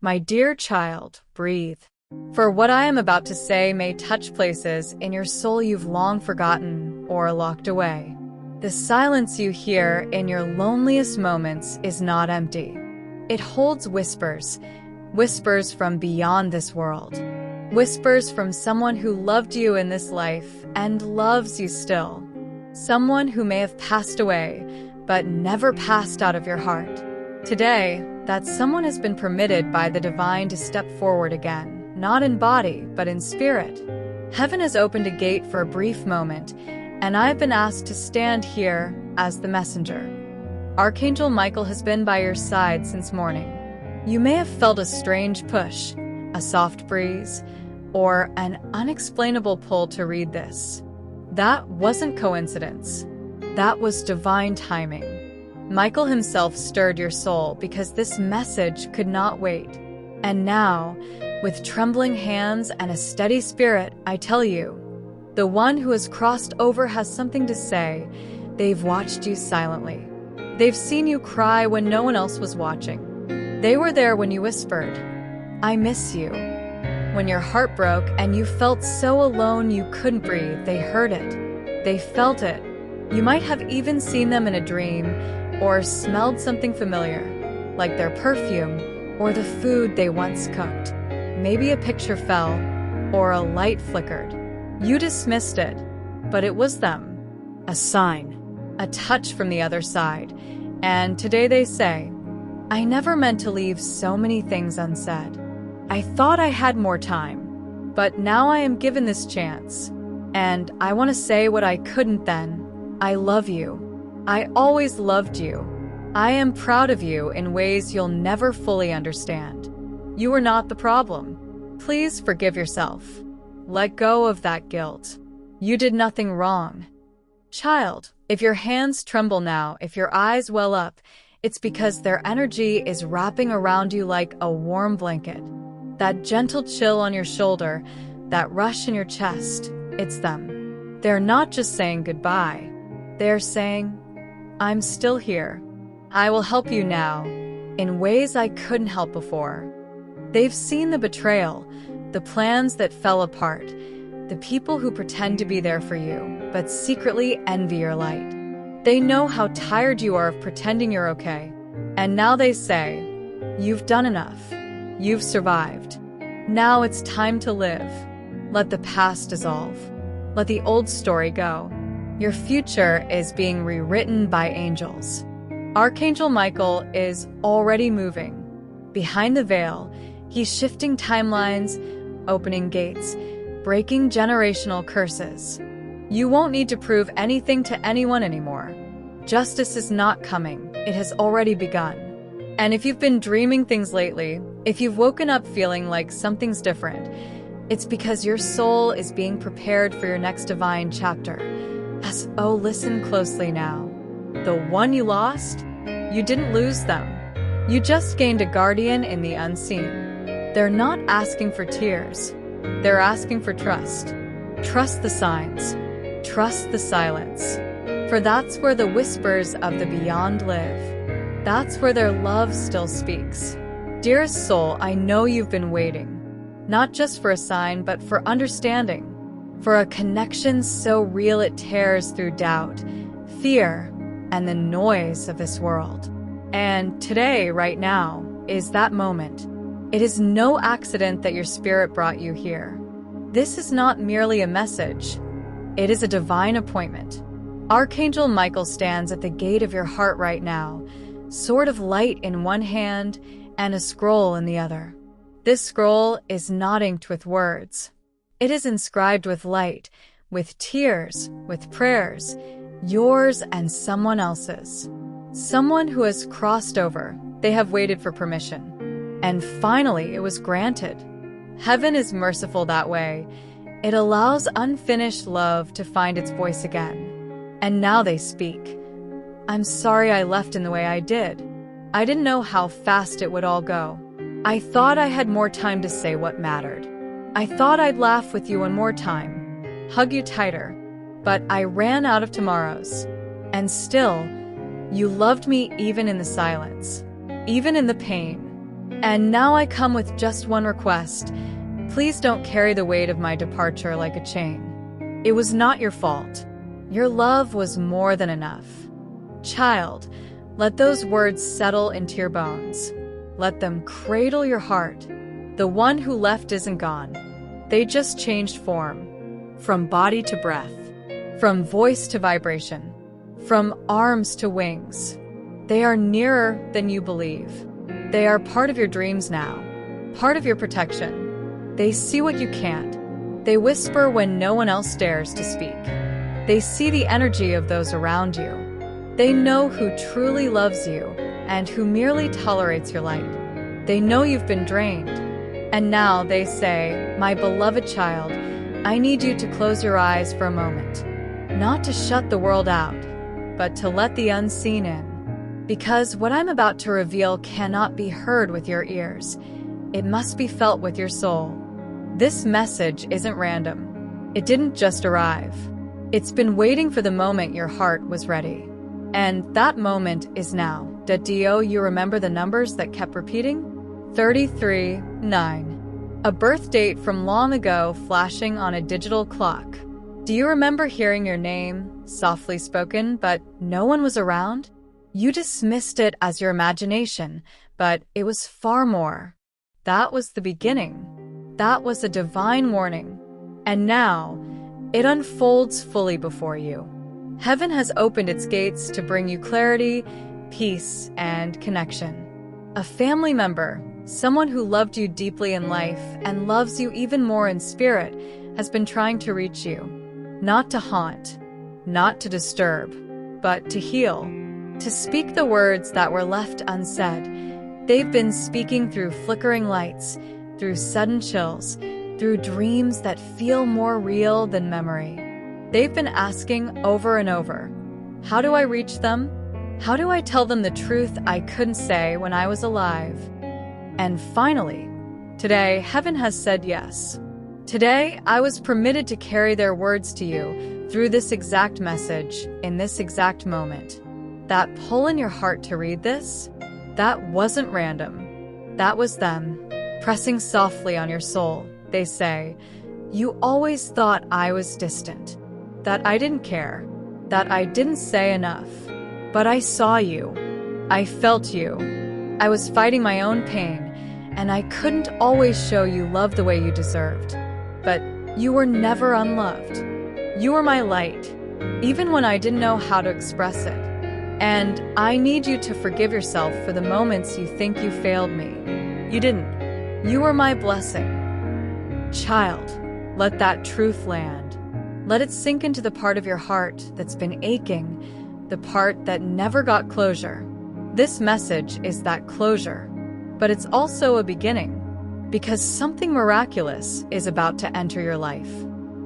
My dear child, breathe. For what I am about to say may touch places in your soul you've long forgotten or locked away. The silence you hear in your loneliest moments is not empty. It holds whispers, whispers from beyond this world. Whispers from someone who loved you in this life and loves you still. Someone who may have passed away, but never passed out of your heart. Today, that someone has been permitted by the divine to step forward again, not in body, but in spirit. Heaven has opened a gate for a brief moment, and I've been asked to stand here as the messenger. Archangel Michael has been by your side since morning. You may have felt a strange push, a soft breeze, or an unexplainable pull to read this. That wasn't coincidence. That was divine timing. Michael himself stirred your soul because this message could not wait. And now, with trembling hands and a steady spirit, I tell you, the one who has crossed over has something to say. They've watched you silently. They've seen you cry when no one else was watching. They were there when you whispered, "I miss you." When your heart broke and you felt so alone you couldn't breathe, they heard it. They felt it. You might have even seen them in a dream or smelled something familiar, like their perfume or the food they once cooked. Maybe a picture fell or a light flickered. You dismissed it, but it was them. A sign, a touch from the other side. And today they say, "I never meant to leave so many things unsaid. I thought I had more time, but now I am given this chance. And I want to say what I couldn't then. I love you. I always loved you. I am proud of you in ways you'll never fully understand. You are not the problem. Please forgive yourself. Let go of that guilt. You did nothing wrong." Child, if your hands tremble now, if your eyes well up, it's because their energy is wrapping around you like a warm blanket. That gentle chill on your shoulder, that rush in your chest, it's them. They're not just saying goodbye. They're saying, "I'm still here. I will help you now, in ways I couldn't help before." They've seen the betrayal, the plans that fell apart, the people who pretend to be there for you, but secretly envy your light. They know how tired you are of pretending you're okay. And now they say, "You've done enough. You've survived. Now it's time to live. Let the past dissolve. Let the old story go. Your future is being rewritten by angels." Archangel Michael is already moving. Behind the veil, he's shifting timelines, opening gates, breaking generational curses. You won't need to prove anything to anyone anymore. Justice is not coming. It has already begun. And if you've been dreaming things lately, if you've woken up feeling like something's different, it's because your soul is being prepared for your next divine chapter. Oh, listen closely now. The one you lost, you didn't lose them. You just gained a guardian in the unseen. They're not asking for tears. They're asking for trust. Trust the signs. Trust the silence. For that's where the whispers of the beyond live. That's where their love still speaks. Dearest soul, I know you've been waiting. Not just for a sign, but for understanding. For a connection so real it tears through doubt, fear, and the noise of this world. And today, right now, is that moment. It is no accident that your spirit brought you here. This is not merely a message. It is a divine appointment. Archangel Michael stands at the gate of your heart right now, sword of light in one hand and a scroll in the other. This scroll is not inked with words. It is inscribed with light, with tears, with prayers, yours and someone else's. Someone who has crossed over. They have waited for permission. And finally, it was granted. Heaven is merciful that way. It allows unfinished love to find its voice again. And now they speak. "I'm sorry I left in the way I did. I didn't know how fast it would all go. I thought I had more time to say what mattered. I thought I'd laugh with you one more time, hug you tighter, but I ran out of tomorrows. And still, you loved me even in the silence, even in the pain. And now I come with just one request. Please don't carry the weight of my departure like a chain. It was not your fault. Your love was more than enough. Child, let those words settle into your bones. Let them cradle your heart. The one who left isn't gone. They just changed form. From body to breath. From voice to vibration. From arms to wings. They are nearer than you believe. They are part of your dreams now. Part of your protection. They see what you can't. They whisper when no one else dares to speak. They see the energy of those around you. They know who truly loves you and who merely tolerates your light. They know you've been drained. And now they say, my beloved child, I need you to close your eyes for a moment. Not to shut the world out, but to let the unseen in. Because what I'm about to reveal cannot be heard with your ears. It must be felt with your soul. This message isn't random. It didn't just arrive. It's been waiting for the moment your heart was ready. And that moment is now. Do you remember the numbers that kept repeating? 33, 9. A birth date from long ago flashing on a digital clock. Do you remember hearing your name, softly spoken, but no one was around? You dismissed it as your imagination, but it was far more. That was the beginning. That was a divine warning. And now, it unfolds fully before you. Heaven has opened its gates to bring you clarity, peace, and connection. A family member, someone who loved you deeply in life and loves you even more in spirit, has been trying to reach you. Not to haunt, not to disturb, but to heal, to speak the words that were left unsaid. They've been speaking through flickering lights, through sudden chills, through dreams that feel more real than memory. They've been asking over and over, how do I reach them? How do I tell them the truth I couldn't say when I was alive? And finally, today, heaven has said yes. Today, I was permitted to carry their words to you through this exact message, in this exact moment. That pull in your heart to read this, that wasn't random. That was them, pressing softly on your soul. They say, you always thought I was distant, that I didn't care, that I didn't say enough. But I saw you. I felt you. I was fighting my own pain, and I couldn't always show you love the way you deserved. But you were never unloved. You were my light, even when I didn't know how to express it. And I need you to forgive yourself for the moments you think you failed me. You didn't. You were my blessing. Child, let that truth land. Let it sink into the part of your heart that's been aching, the part that never got closure. This message is that closure, but it's also a beginning, because something miraculous is about to enter your life.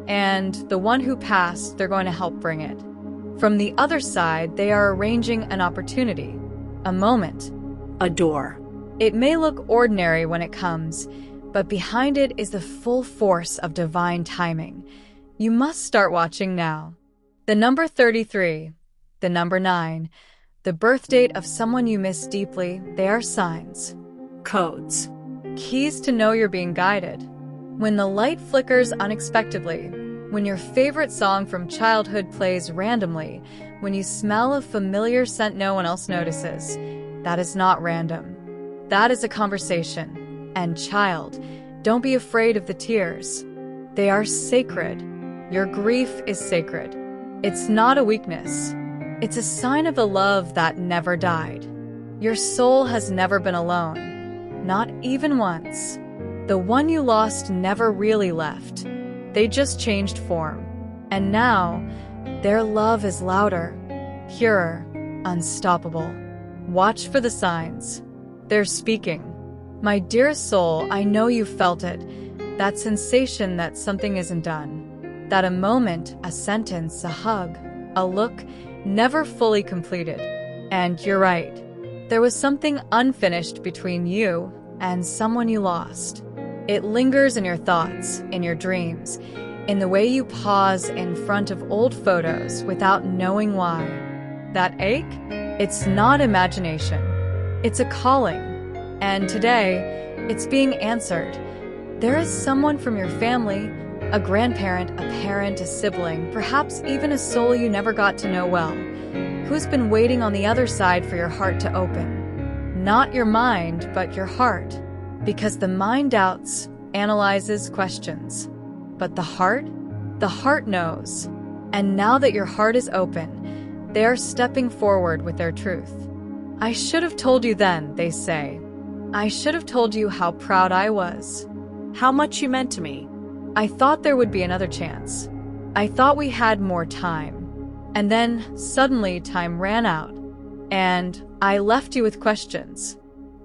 And the one who passed, they're going to help bring it. From the other side, they are arranging an opportunity, a moment, a door. It may look ordinary when it comes, but behind it is the full force of divine timing. You must start watching now. The number 33, the number 9, the birth date of someone you miss deeply, they are signs, codes, keys to know you're being guided. When the light flickers unexpectedly, when your favorite song from childhood plays randomly, when you smell a familiar scent no one else notices, that is not random. That is a conversation. And child, don't be afraid of the tears. They are sacred. Your grief is sacred. It's not a weakness. It's a sign of the love that never died. Your soul has never been alone, not even once. The one you lost never really left. They just changed form. And now, their love is louder, purer, unstoppable. Watch for the signs. They're speaking. My dearest soul, I know you felt it. That sensation that something isn't done. That a moment, a sentence, a hug, a look, never fully completed. And you're right. There was something unfinished between you and someone you lost. It lingers in your thoughts, in your dreams, in the way you pause in front of old photos without knowing why. That ache? It's not imagination. It's a calling. And today, it's being answered. There is someone from your family, a grandparent, a parent, a sibling, perhaps even a soul you never got to know well, who's been waiting on the other side for your heart to open. Not your mind, but your heart. Because the mind doubts, analyzes, questions. But the heart knows. And now that your heart is open, they are stepping forward with their truth. I should have told you then, they say. I should have told you how proud I was. How much you meant to me. I thought there would be another chance. I thought we had more time. And then, suddenly, time ran out. And I left you with questions.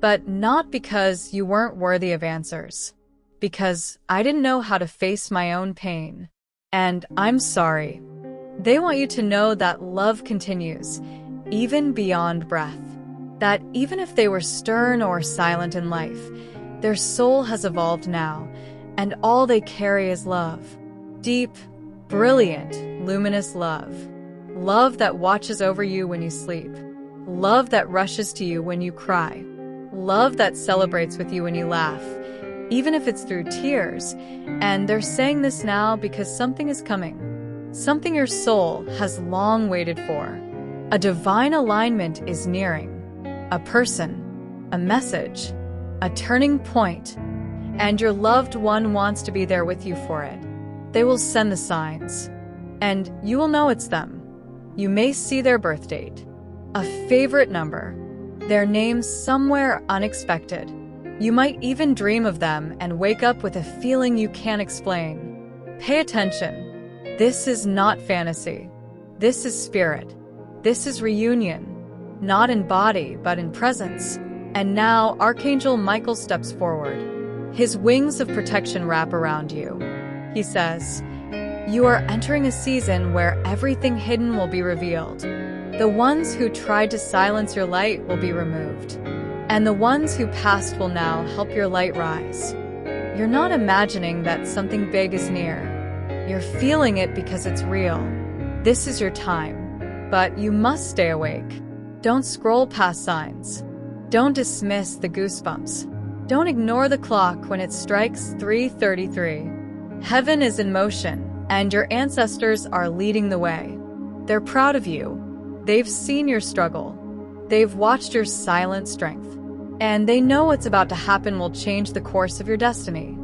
But not because you weren't worthy of answers. Because I didn't know how to face my own pain. And I'm sorry. They want you to know that love continues, even beyond breath. That even if they were stern or silent in life, their soul has evolved now, and all they carry is love. Deep, brilliant, luminous love. Love that watches over you when you sleep. Love that rushes to you when you cry. Love that celebrates with you when you laugh, even if it's through tears. And they're saying this now because something is coming. Something your soul has long waited for. A divine alignment is nearing. A person, a message, a turning point, and your loved one wants to be there with you for it. They will send the signs, and you will know it's them. You may see their birth date, a favorite number, their names somewhere unexpected. You might even dream of them and wake up with a feeling you can't explain. Pay attention. This is not fantasy. This is spirit. This is reunion. Not in body, but in presence. And now, Archangel Michael steps forward. His wings of protection wrap around you. He says, "You are entering a season where everything hidden will be revealed. The ones who tried to silence your light will be removed. And the ones who passed will now help your light rise. You're not imagining that something big is near. You're feeling it because it's real. This is your time. But you must stay awake. Don't scroll past signs. Don't dismiss the goosebumps. Don't ignore the clock when it strikes 3:33. Heaven is in motion, and your ancestors are leading the way. They're proud of you. They've seen your struggle. They've watched your silent strength. And they know what's about to happen will change the course of your destiny.